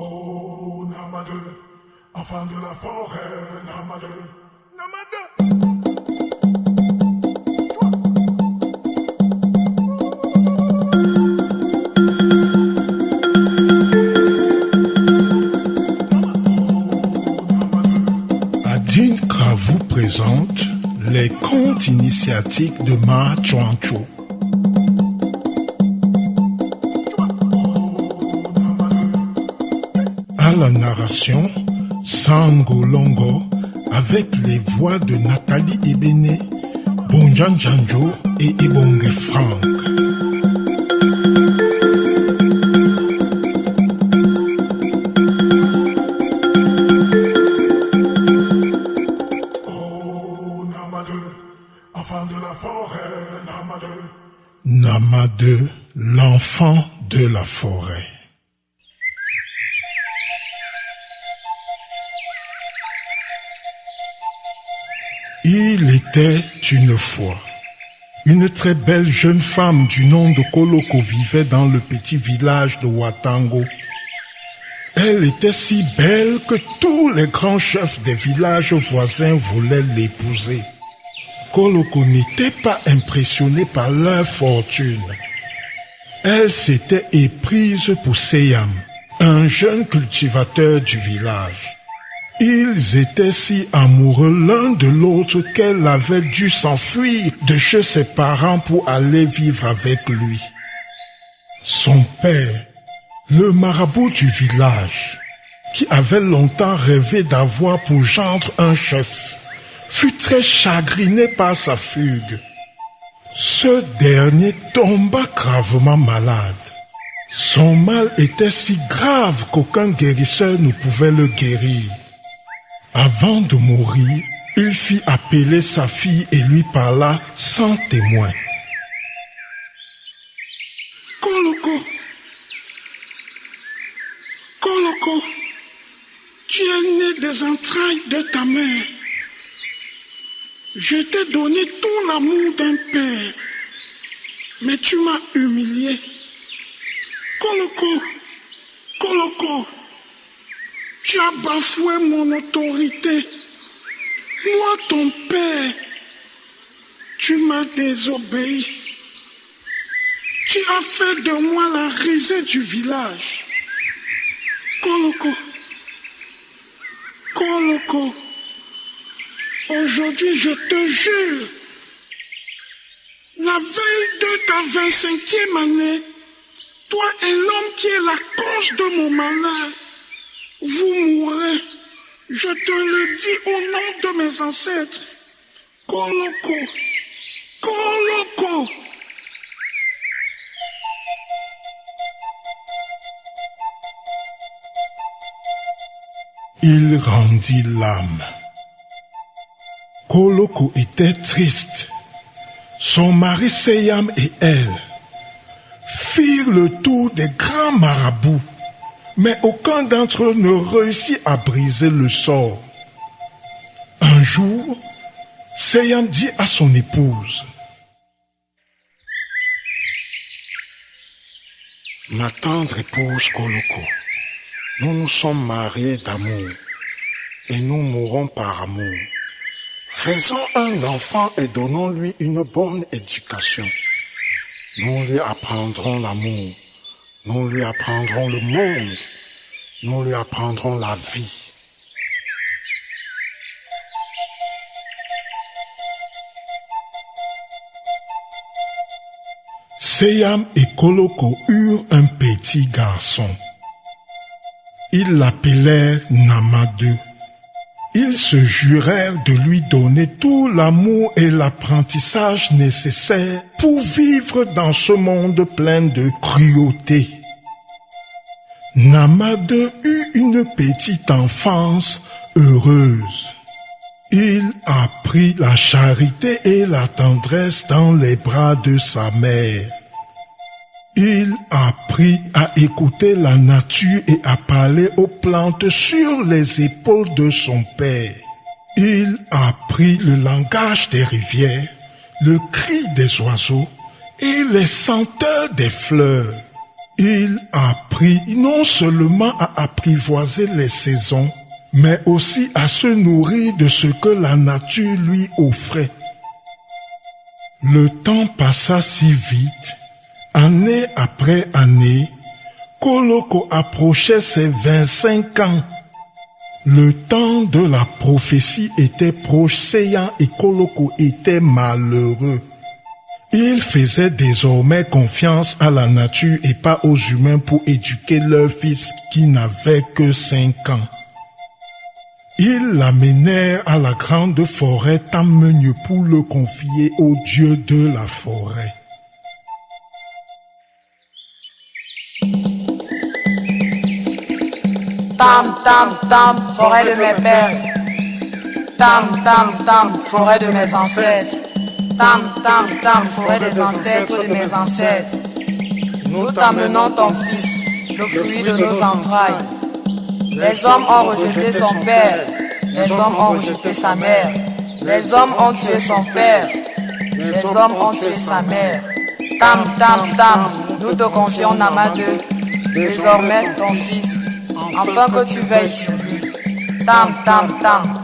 Oh, Namadeu, enfant de la forêt, Namadeu, Namadeu. Adinkra vous présente les contes initiatiques de Ma Chuancho. À la narration, Sango Longo, avec les voix de Nathalie Ebene, Bonjan Janjo et Ebonge Frank. Enfant de la forêt, Namadeu. Namadeu, l'enfant de la forêt. Il était une fois une très belle jeune femme du nom de Koloko vivait dans le petit village de Watango. Elle était si belle que tous les grands chefs des villages voisins voulaient l'épouser. Koloko n'était pas impressionné par leur fortune. Elle s'était éprise pour Seyam, un jeune cultivateur du village. Ils étaient si amoureux l'un de l'autre qu'elle avait dû s'enfuir de chez ses parents pour aller vivre avec lui. Son père, le marabout du village, qui avait longtemps rêvé d'avoir pour gendre un chef, fut très chagriné par sa fugue. Ce dernier tomba gravement malade. Son mal était si grave qu'aucun guérisseur ne pouvait le guérir. Avant de mourir, il fit appeler sa fille et lui parla sans témoin. Koloko, Koloko, tu es né des entrailles de ta mère. Je t'ai donné tout l'amour d'un père, mais tu m'as humilié. Koloko, Koloko, tu as bafoué mon autorité. Moi, ton père, tu m'as désobéi. Tu as fait de moi la risée du village. Koloko, Koloko, aujourd'hui, je te jure, la veille de ta 25e année, toi et l'homme qui est la cause de mon malheur, vous mourrez. Je te le dis au nom de mes ancêtres. Koloko, Koloko. Il rendit l'âme. Koloko était triste. Son mari Seyam et elle firent le tour des grands marabouts, mais aucun d'entre eux ne réussit à briser le sort. Un jour, Seyam dit à son épouse: Ma tendre épouse Koloko, nous nous sommes mariés d'amour et nous mourrons par amour. Faisons un enfant et donnons-lui une bonne éducation. Nous lui apprendrons l'amour, nous lui apprendrons le monde, nous lui apprendrons la vie. Seyam et Koloko eurent un petit garçon. Ils l'appelèrent Namadeu. Ils se jurèrent de lui donner tout l'amour et l'apprentissage nécessaires pour vivre dans ce monde plein de cruauté. Namadeu eut une petite enfance heureuse. Il apprit la charité et la tendresse dans les bras de sa mère. Il apprit à écouter la nature et à parler aux plantes sur les épaules de son père. Il apprit le langage des rivières, le cri des oiseaux et les senteurs des fleurs. Il apprit non seulement à apprivoiser les saisons, mais aussi à se nourrir de ce que la nature lui offrait. Le temps passa si vite, année après année, Koloko approchait ses 25 ans. Le temps de la prophétie était proche, Seyan et Koloko étaient malheureux. Ils faisaient désormais confiance à la nature et pas aux humains pour éduquer leur fils qui n'avait que 5 ans. Ils l'amenèrent à la grande forêt Tammegne pour le confier au dieu de la forêt. Tam, tam, tam, forêt de mes pères. Tam, tam, tam, forêt de mes ancêtres. Tam, tam, tam, forêt des ancêtres de mes ancêtres. Nous t'amenons ton fils, le fruit de nos entrailles. Les hommes ont rejeté son père, les hommes ont rejeté sa mère. Les hommes ont tué son père, les hommes ont tué sa mère. Tam, tam, tam, nous te confions Namadeu, désormais ton fils, afin que tu veilles sur lui. Tam, tam, tam.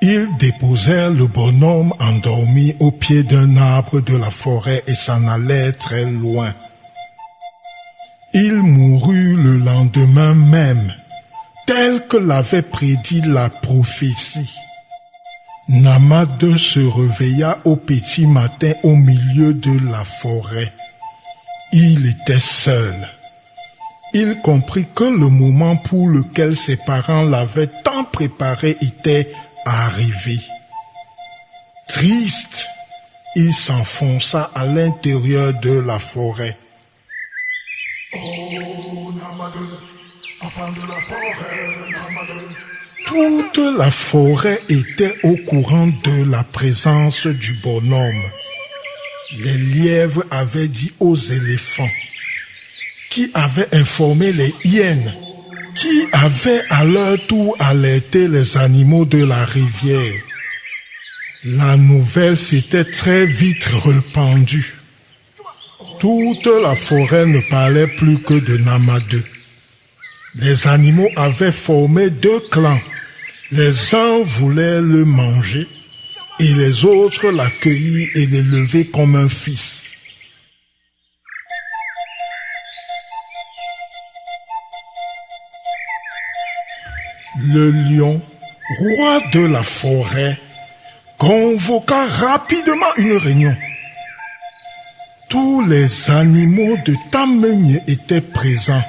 Ils déposèrent le bonhomme endormi au pied d'un arbre de la forêt et s'en allèrent très loin. Il mourut le lendemain même, tel que l'avait prédit la prophétie. Namadeu se réveilla au petit matin au milieu de la forêt. Il était seul. Il comprit que le moment pour lequel ses parents l'avaient tant préparé était arrivé. Triste, il s'enfonça à l'intérieur de la forêt. Oh, Namadeu, enfant de la forêt, Namadeu. Toute la forêt était au courant de la présence du bonhomme. Les lièvres avaient dit aux éléphants, qui avaient informé les hyènes, qui avaient à leur tour alerté les animaux de la rivière. La nouvelle s'était très vite répandue. Toute la forêt ne parlait plus que de Namadeu. Les animaux avaient formé 2 clans. Les uns voulaient le manger et les autres l'accueillir et l'élever comme un fils. Le lion, roi de la forêt, convoqua rapidement une réunion. Tous les animaux de Tammegne étaient présents.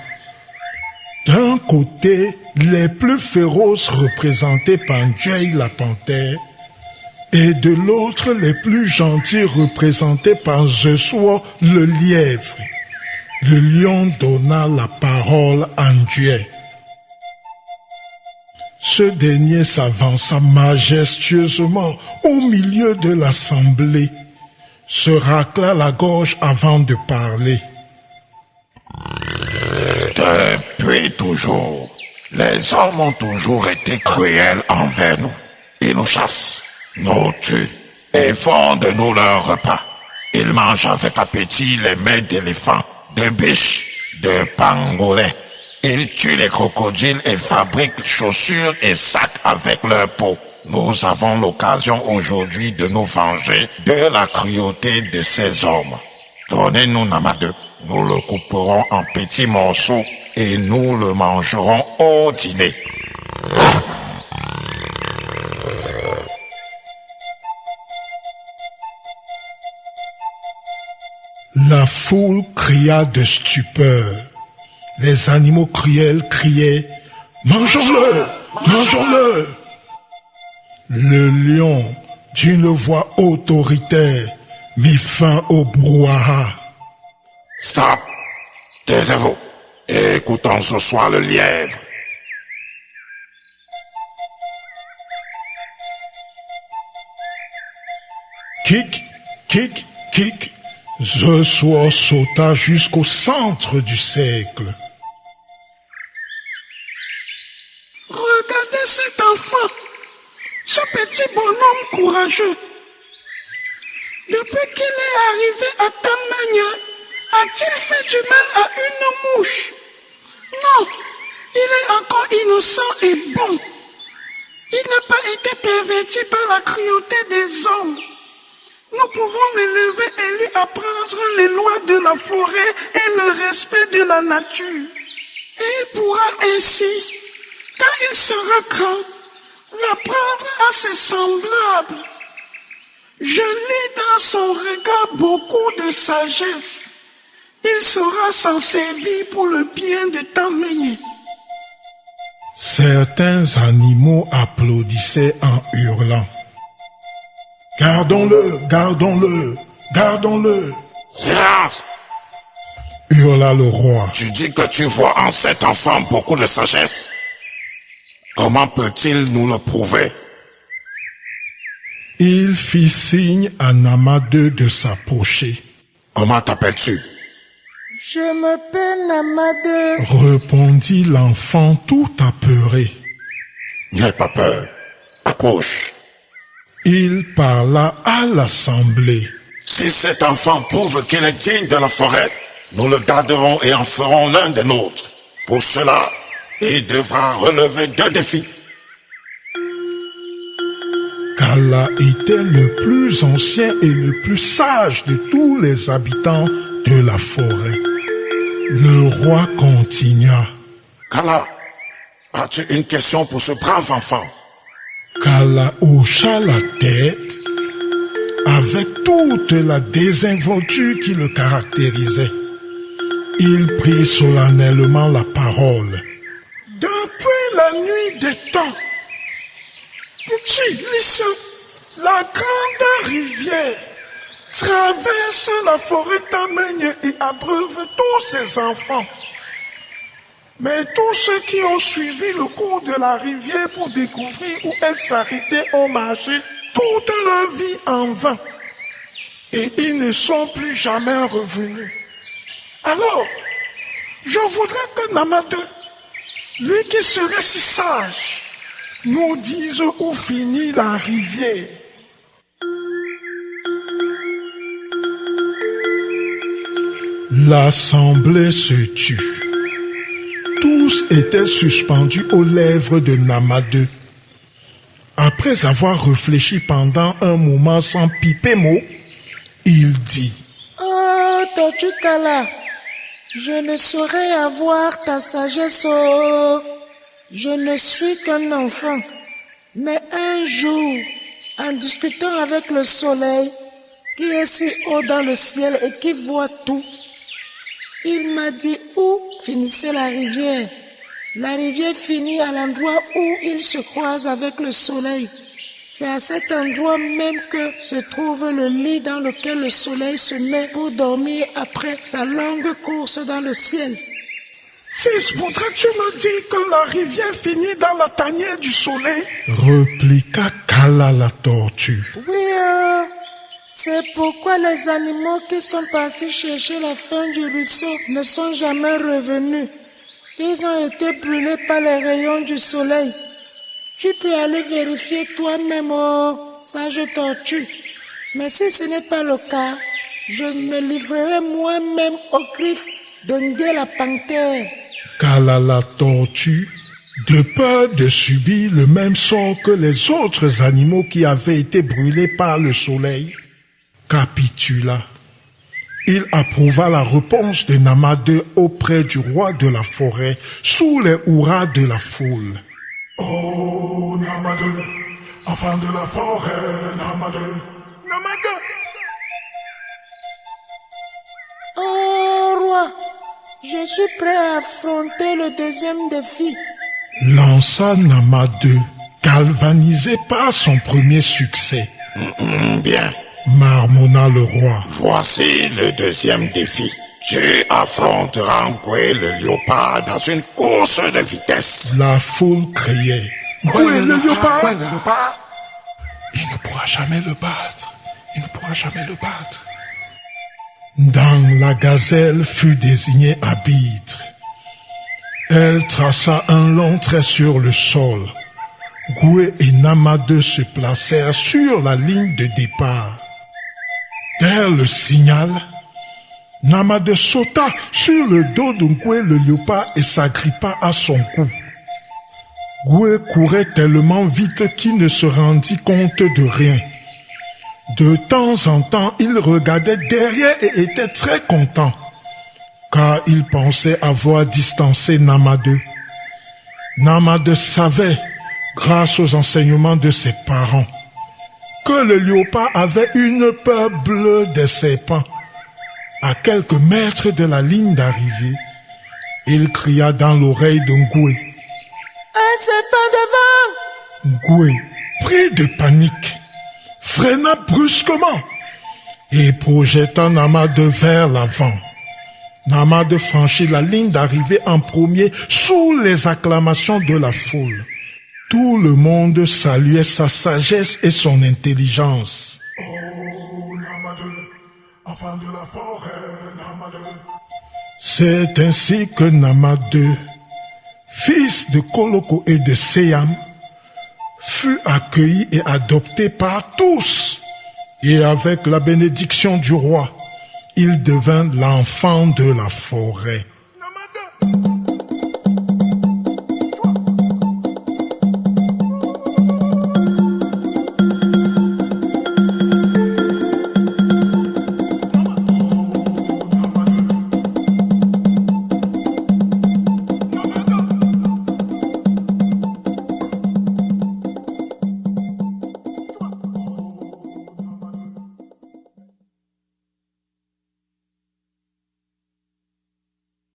D'un côté, les plus féroces représentés par Ndjei la panthère, et de l'autre, les plus gentils représentés par Zeswo le lièvre. Le lion donna la parole à Ndjei. Ce dernier s'avança majestueusement au milieu de l'assemblée, se racla la gorge avant de parler. Depuis toujours, les hommes ont toujours été cruels envers nous. Ils nous chassent, nous tuent et font de nous leur repas. Ils mangent avec appétit les mets d'éléphants, de biches, de pangolins. Ils tuent les crocodiles et fabriquent chaussures et sacs avec leur peau. Nous avons l'occasion aujourd'hui de nous venger de la cruauté de ces hommes. Donnez-nous Namadeu, nous le couperons en petits morceaux et nous le mangerons au dîner. La foule cria de stupeur. Les animaux cruels criaient « Mangeons-le! Mangeons-le !» Le lion, d'une voix autoritaire, mit fin au brouhaha. « Stop! Taisez-vous! Écoutons ce soir le lièvre. » Kick, kick, kick. Zeswo sauta jusqu'au centre du cercle. Regardez homme courageux. Depuis qu'il est arrivé à Tamanya, a-t-il fait du mal à une mouche? Non, il est encore innocent et bon. Il n'a pas été perverti par la cruauté des hommes. Nous pouvons l'élever et lui apprendre les lois de la forêt et le respect de la nature. Et il pourra ainsi, quand il sera grand, l'apprendre à ses semblables. Je lis dans son regard beaucoup de sagesse. Il saura s'en servir pour le bien de Tamanya. Certains animaux applaudissaient en hurlant. Gardons-le, gardons-le, gardons-le. Silence! Hurla le roi. Tu dis que tu vois en cet enfant beaucoup de sagesse. Comment peut-il nous le prouver? Il fit signe à Namadeu de s'approcher. Comment t'appelles-tu? Je m'appelle Namadeu. Répondit l'enfant tout apeuré. N'aie pas peur. Approche. Il parla à l'assemblée. Si cet enfant prouve qu'il est digne de la forêt, nous le garderons et en ferons l'un des nôtres. Pour cela, il devra relever 2 défis. Kala était le plus ancien et le plus sage de tous les habitants de la forêt. Le roi continua. Kala, as-tu une question pour ce brave enfant? Kala hocha la tête avec toute la désinvolture qui le caractérisait. Il prit solennellement la parole. Depuis la nuit des temps, Ntchilisse, la grande rivière, traverse la forêt Tamanya et abreuve tous ses enfants. Mais tous ceux qui ont suivi le cours de la rivière pour découvrir où elle s'arrêtait ont marché toute leur vie en vain. Et ils ne sont plus jamais revenus. Alors, je voudrais que Namadeu, lui qui serait si sage, nous dise où finit la rivière. L'assemblée se tut. Tous étaient suspendus aux lèvres de Namadeu. Après avoir réfléchi pendant un moment sans piper mot, il dit: Oh, Tortue Kala, je ne saurais avoir ta sagesse, oh. Je ne suis qu'un enfant. Mais un jour, en discutant avec le soleil, qui est si haut dans le ciel et qui voit tout, il m'a dit où finissait la rivière. La rivière finit à l'endroit où il se croise avec le soleil. C'est à cet endroit même que se trouve le lit dans lequel le soleil se met pour dormir après sa longue course dans le ciel. Fils, voudrais-tu me dire que la rivière finit dans la tanière du soleil? Répliqua Kala la tortue. Oui, c'est pourquoi les animaux qui sont partis chercher la fin du ruisseau ne sont jamais revenus. Ils ont été brûlés par les rayons du soleil. Tu peux aller vérifier toi-même, oh, sage tortue. Mais si ce n'est pas le cas, je me livrerai moi-même aux griffes de Ndé la panthère. Kala la tortue, de peur de subir le même sort que les autres animaux qui avaient été brûlés par le soleil, capitula. Il approuva la réponse de Namadeu auprès du roi de la forêt, sous les hurrahs de la foule. Oh, Namadeu, enfant de la forêt, Namadeu, Namadeu. Oh, roi, je suis prêt à affronter le deuxième défi. Lança Namadeu, galvanisé par son premier succès. Bien. Marmonna le roi. Voici le deuxième défi. Tu affronteras Ngoué le léopard dans une course de vitesse. La foule criait. Ngoué le léopard? Il ne pourra jamais le battre. Il ne pourra jamais le battre. Dans la gazelle fut désignée arbitre. Elle traça un long trait sur le sol. Goué et Nama2 se placèrent sur la ligne de départ. Dès le signal, Nama2 sauta sur le dos de Goué le léopard et s'agrippa à son cou. Goué courait tellement vite qu'il ne se rendit compte de rien. De temps en temps, il regardait derrière et était très content, car il pensait avoir distancé Nama2. Nama2 savait, grâce aux enseignements de ses parents, que le léopard avait une peur bleue des serpents. À quelques mètres de la ligne d'arrivée, il cria dans l'oreille de Ngoué. Un serpent devant! Ngoué, pris de panique, freina brusquement et projeta Nama2 vers l'avant. Nama2 franchit la ligne d'arrivée en premier sous les acclamations de la foule. Tout le monde saluait sa sagesse et son intelligence. Oh, Nama2, enfant de la forêt, Nama2. C'est ainsi que Nama2, fils de Koloko et de Seyam, fut accueilli et adopté par tous. Et avec la bénédiction du roi, il devint l'enfant de la forêt.